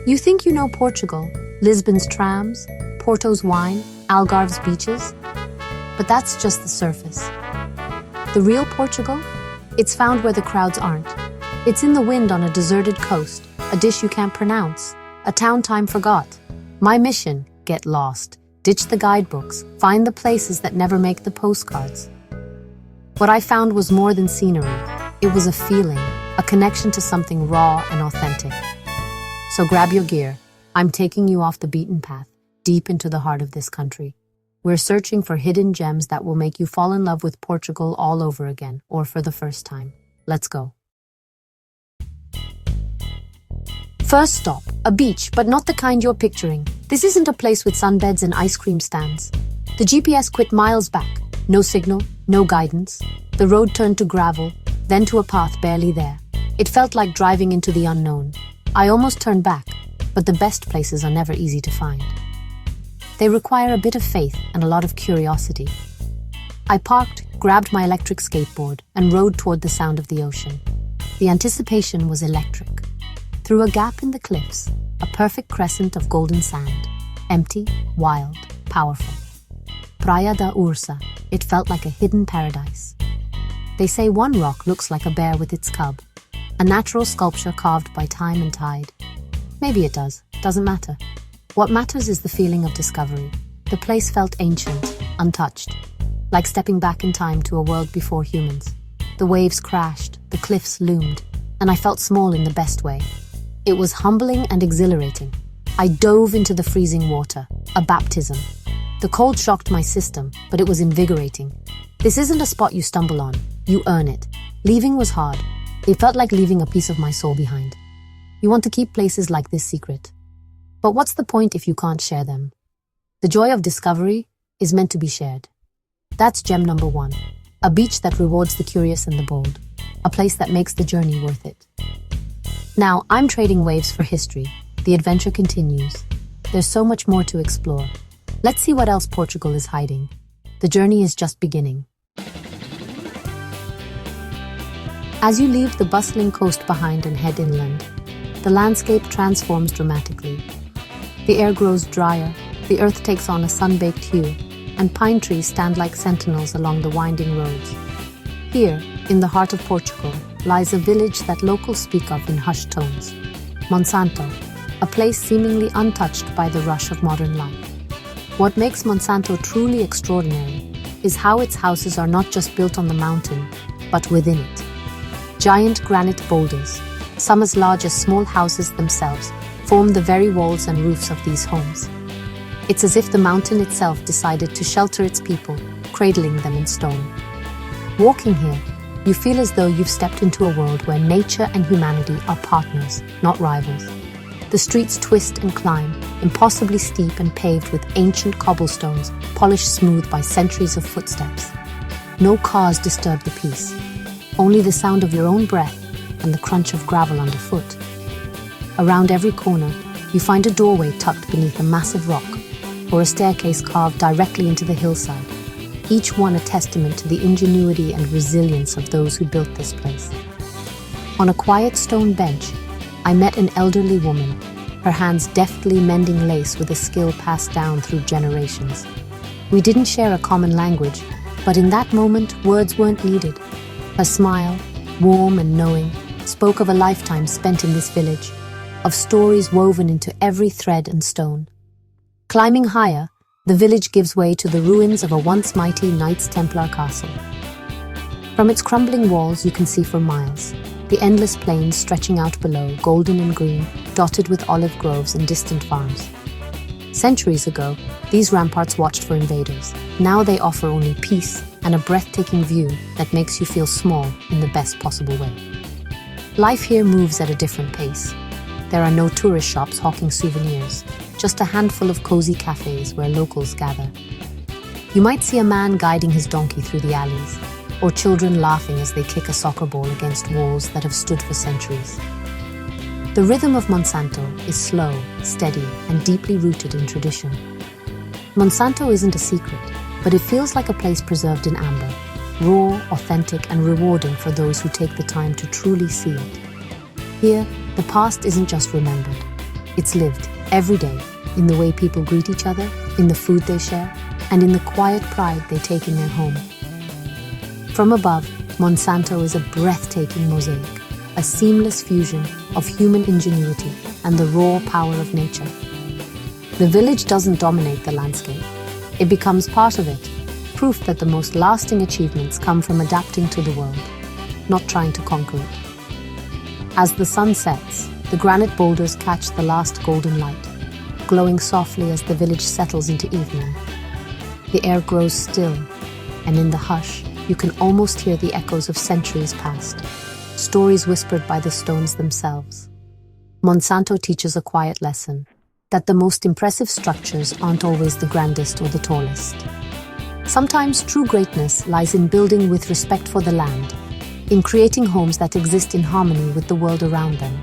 You think you know Portugal, Lisbon's trams, Porto's wine, Algarve's beaches? But that's just the surface. The real Portugal? It's found where the crowds aren't. It's in the wind on a deserted coast, a dish you can't pronounce, a town time forgot. My mission: get lost, ditch the guidebooks, find the places that never make the postcards. What I found was more than scenery. It was a feeling, a connection to something raw and authentic. So grab your gear. I'm taking you off the beaten path, deep into the heart of this country. We're searching for hidden gems that will make you fall in love with Portugal all over again, or for the first time. Let's go. First stop, a beach, but not the kind you're picturing. This isn't a place with sunbeds and ice cream stands. The GPS quit miles back. No signal, no guidance. The road turned to gravel, then to a path barely there. It felt like driving into the unknown. I almost turned back, but the best places are never easy to find. They require a bit of faith and a lot of curiosity. I parked, grabbed my electric skateboard, and rode toward the sound of the ocean. The anticipation was electric. Through a gap in the cliffs, a perfect crescent of golden sand. Empty, wild, powerful. Praia da Ursa, it felt like a hidden paradise. They say one rock looks like a bear with its cub, a natural sculpture carved by time and tide. Maybe it does, doesn't matter. What matters is the feeling of discovery. The place felt ancient, untouched, like stepping back in time to a world before humans. The waves crashed, the cliffs loomed, and I felt small in the best way. It was humbling and exhilarating. I dove into the freezing water, a baptism. The cold shocked my system, but it was invigorating. This isn't a spot you stumble on, you earn it. Leaving was hard. It felt like leaving a piece of my soul behind. You want to keep places like this secret. But what's the point if you can't share them? The joy of discovery is meant to be shared. That's gem number 1. A beach that rewards the curious and the bold. A place that makes the journey worth it. Now, I'm trading waves for history. The adventure continues. There's so much more to explore. Let's see what else Portugal is hiding. The journey is just beginning. As you leave the bustling coast behind and head inland, the landscape transforms dramatically. The air grows drier, the earth takes on a sun-baked hue, and pine trees stand like sentinels along the winding roads. Here, in the heart of Portugal, lies a village that locals speak of in hushed tones. Monsanto, a place seemingly untouched by the rush of modern life. What makes Monsanto truly extraordinary is how its houses are not just built on the mountain, but within it. Giant granite boulders, some as large as small houses themselves, form the very walls and roofs of these homes. It's as if the mountain itself decided to shelter its people, cradling them in stone. Walking here, you feel as though you've stepped into a world where nature and humanity are partners, not rivals. The streets twist and climb, impossibly steep and paved with ancient cobblestones, polished smooth by centuries of footsteps. No cars disturb the peace, only the sound of your own breath and the crunch of gravel underfoot. Around every corner, you find a doorway tucked beneath a massive rock, or a staircase carved directly into the hillside, each one a testament to the ingenuity and resilience of those who built this place. On a quiet stone bench, I met an elderly woman, her hands deftly mending lace with a skill passed down through generations. We didn't share a common language, but in that moment, words weren't needed. Her smile, warm and knowing, spoke of a lifetime spent in this village, of stories woven into every thread and stone. Climbing higher, the village gives way to the ruins of a once mighty Knights Templar castle. From its crumbling walls you can see for miles, the endless plains stretching out below, golden and green, dotted with olive groves and distant farms. Centuries ago, these ramparts watched for invaders. Now they offer only peace and a breathtaking view that makes you feel small in the best possible way. Life here moves at a different pace. There are no tourist shops hawking souvenirs, just a handful of cozy cafes where locals gather. You might see a man guiding his donkey through the alleys, or children laughing as they kick a soccer ball against walls that have stood for centuries. The rhythm of Monsanto is slow, steady, and deeply rooted in tradition. Monsanto isn't a secret, but it feels like a place preserved in amber, raw, authentic, and rewarding for those who take the time to truly see it. Here, the past isn't just remembered. It's lived every day in the way people greet each other, in the food they share, and in the quiet pride they take in their home. From above, Monsanto is a breathtaking mosaic, a seamless fusion of human ingenuity and the raw power of nature. The village doesn't dominate the landscape. It becomes part of it, proof that the most lasting achievements come from adapting to the world, not trying to conquer it. As the sun sets, the granite boulders catch the last golden light, glowing softly as the village settles into evening. The air grows still, and in the hush, you can almost hear the echoes of centuries past, stories whispered by the stones themselves. Monsanto teaches a quiet lesson, that the most impressive structures aren't always the grandest or the tallest. Sometimes true greatness lies in building with respect for the land, in creating homes that exist in harmony with the world around them.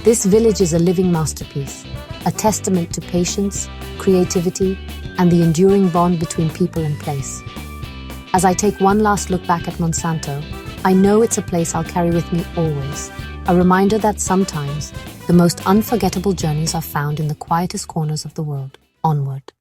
This village is a living masterpiece, a testament to patience, creativity, and the enduring bond between people and place. As I take one last look back at Monsanto, I know it's a place I'll carry with me always, a reminder that sometimes the most unforgettable journeys are found in the quietest corners of the world. Onward.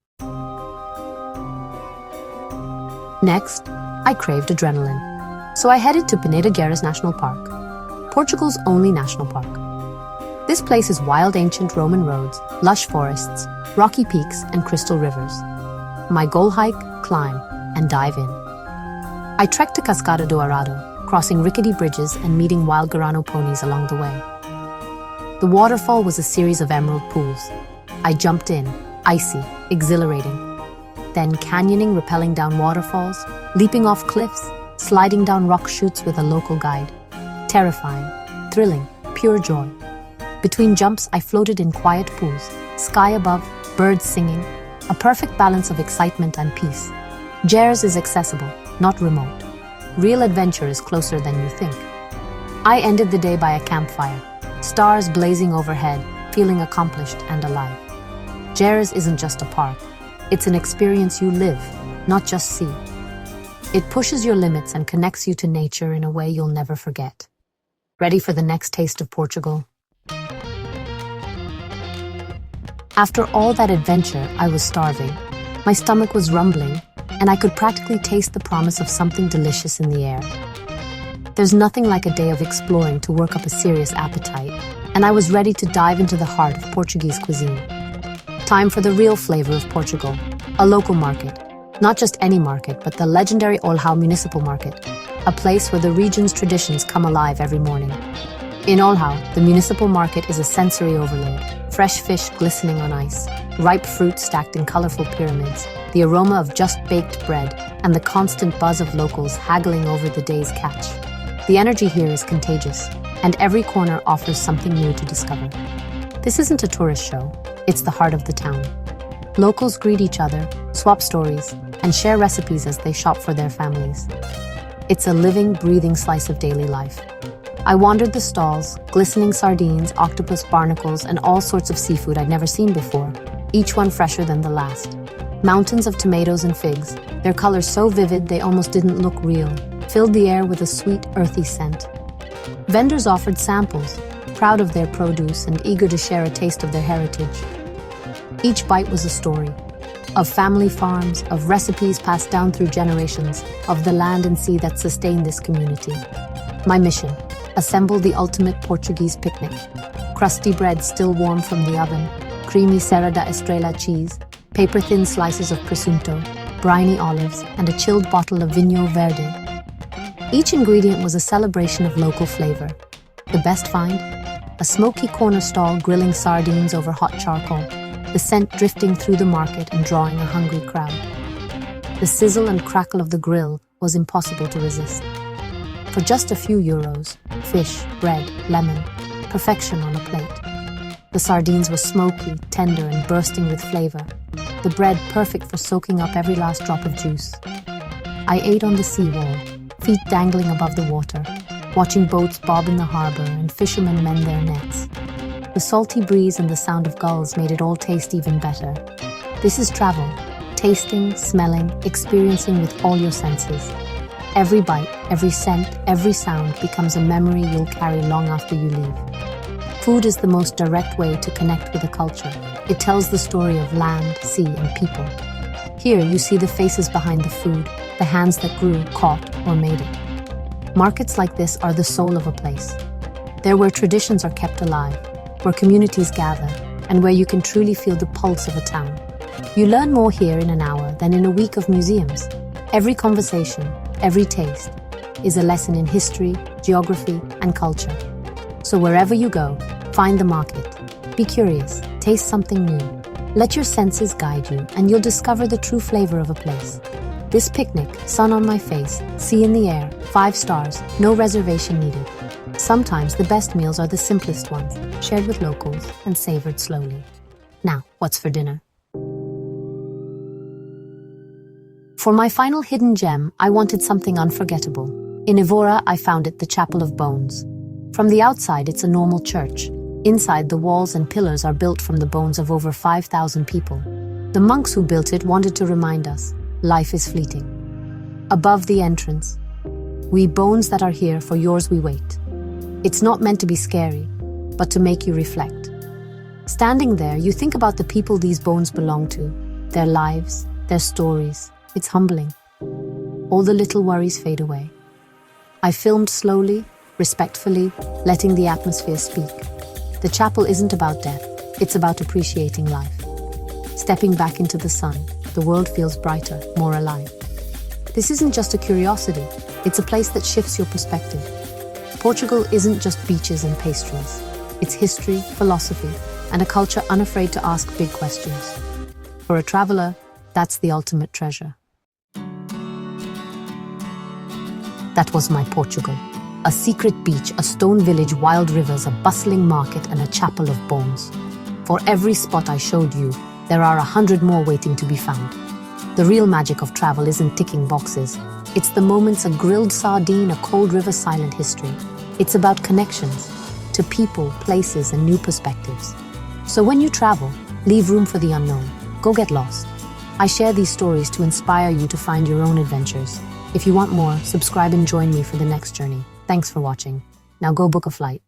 Next, I craved adrenaline, so I headed to Peneda Gueiras National Park, Portugal's only national park. This place is wild ancient Roman roads, lush forests, rocky peaks, and crystal rivers. My goal: hike, climb, and dive in. I trekked to Cascada do Arado, crossing rickety bridges and meeting wild Guarano ponies along the way. The waterfall was a series of emerald pools. I jumped in, icy, exhilarating. Then canyoning, rappelling down waterfalls, leaping off cliffs, sliding down rock chutes with a local guide. Terrifying, thrilling, pure joy. Between jumps, I floated in quiet pools, sky above, birds singing, a perfect balance of excitement and peace. Gueiras is accessible, not remote. Real adventure is closer than you think. I ended the day by a campfire, stars blazing overhead, feeling accomplished and alive. Gueiras isn't just a park. It's an experience you live, not just see. It pushes your limits and connects you to nature in a way you'll never forget. Ready for the next taste of Portugal? After all that adventure, I was starving. My stomach was rumbling, and I could practically taste the promise of something delicious in the air. There's nothing like a day of exploring to work up a serious appetite, and I was ready to dive into the heart of Portuguese cuisine. Time for the real flavor of Portugal, a local market. Not just any market, but the legendary Olhão Municipal Market, a place where the region's traditions come alive every morning. In Olhão, the municipal market is a sensory overload. Fresh fish glistening on ice, ripe fruit stacked in colorful pyramids, the aroma of just-baked bread, and the constant buzz of locals haggling over the day's catch. The energy here is contagious, and every corner offers something new to discover. This isn't a tourist show, it's the heart of the town. Locals greet each other, swap stories, and share recipes as they shop for their families. It's a living, breathing slice of daily life. I wandered the stalls, glistening sardines, octopus, barnacles, and all sorts of seafood I'd never seen before, each one fresher than the last. Mountains of tomatoes and figs, their colors so vivid they almost didn't look real, filled the air with a sweet, earthy scent. Vendors offered samples, proud of their produce and eager to share a taste of their heritage. Each bite was a story, of family farms, of recipes passed down through generations, of the land and sea that sustain this community. My mission: assemble the ultimate Portuguese picnic. Crusty bread still warm from the oven, creamy Serra da Estrela cheese, paper-thin slices of presunto, briny olives, and a chilled bottle of vinho verde. Each ingredient was a celebration of local flavor. The best find? A smoky corner stall grilling sardines over hot charcoal, the scent drifting through the market and drawing a hungry crowd. The sizzle and crackle of the grill was impossible to resist. For just a few euros, fish, bread, lemon, perfection on a plate. The sardines were smoky, tender, and bursting with flavor. The bread perfect for soaking up every last drop of juice. I ate on the seawall, feet dangling above the water, watching boats bob in the harbor and fishermen mend their nets. The salty breeze and the sound of gulls made it all taste even better. This is travel, tasting, smelling, experiencing with all your senses. Every bite, every scent, every sound becomes a memory you'll carry long after you leave. Food is the most direct way to connect with a culture. It tells the story of land, sea, and people. Here you see the faces behind the food, the hands that grew, caught, or made it. Markets like this are the soul of a place. They're where traditions are kept alive, where communities gather, and where you can truly feel the pulse of a town. You learn more here in an hour than in a week of museums. Every conversation, every taste, is a lesson in history, geography, and culture. So wherever you go, find the market. Be curious, taste something new. Let your senses guide you, and you'll discover the true flavor of a place. This picnic, sun on my face, sea in the air, 5 stars, no reservation needed. Sometimes the best meals are the simplest ones, shared with locals and savored slowly. Now, what's for dinner? For my final hidden gem, I wanted something unforgettable. In Evora, I found it the Chapel of Bones. From the outside, it's a normal church. Inside, the walls and pillars are built from the bones of over 5,000 people. The monks who built it wanted to remind us, life is fleeting. Above the entrance, we bones that are here, for yours we wait. It's not meant to be scary, but to make you reflect. Standing there, you think about the people these bones belong to, their lives, their stories. It's humbling. All the little worries fade away. I filmed slowly, respectfully, letting the atmosphere speak. The chapel isn't about death, it's about appreciating life. Stepping back into the sun, the world feels brighter, more alive. This isn't just a curiosity, it's a place that shifts your perspective. Portugal isn't just beaches and pastries. It's history, philosophy, and a culture unafraid to ask big questions. For a traveler, that's the ultimate treasure. That was my Portugal. A secret beach, a stone village, wild rivers, a bustling market, and a chapel of bones. For every spot I showed you, there are 100 more waiting to be found. The real magic of travel isn't ticking boxes. It's the moments, a grilled sardine, a cold river, silent history. It's about connections to people, places, and new perspectives. So when you travel, leave room for the unknown. Go get lost. I share these stories to inspire you to find your own adventures. If you want more, subscribe and join me for the next journey. Thanks for watching. Now go book a flight.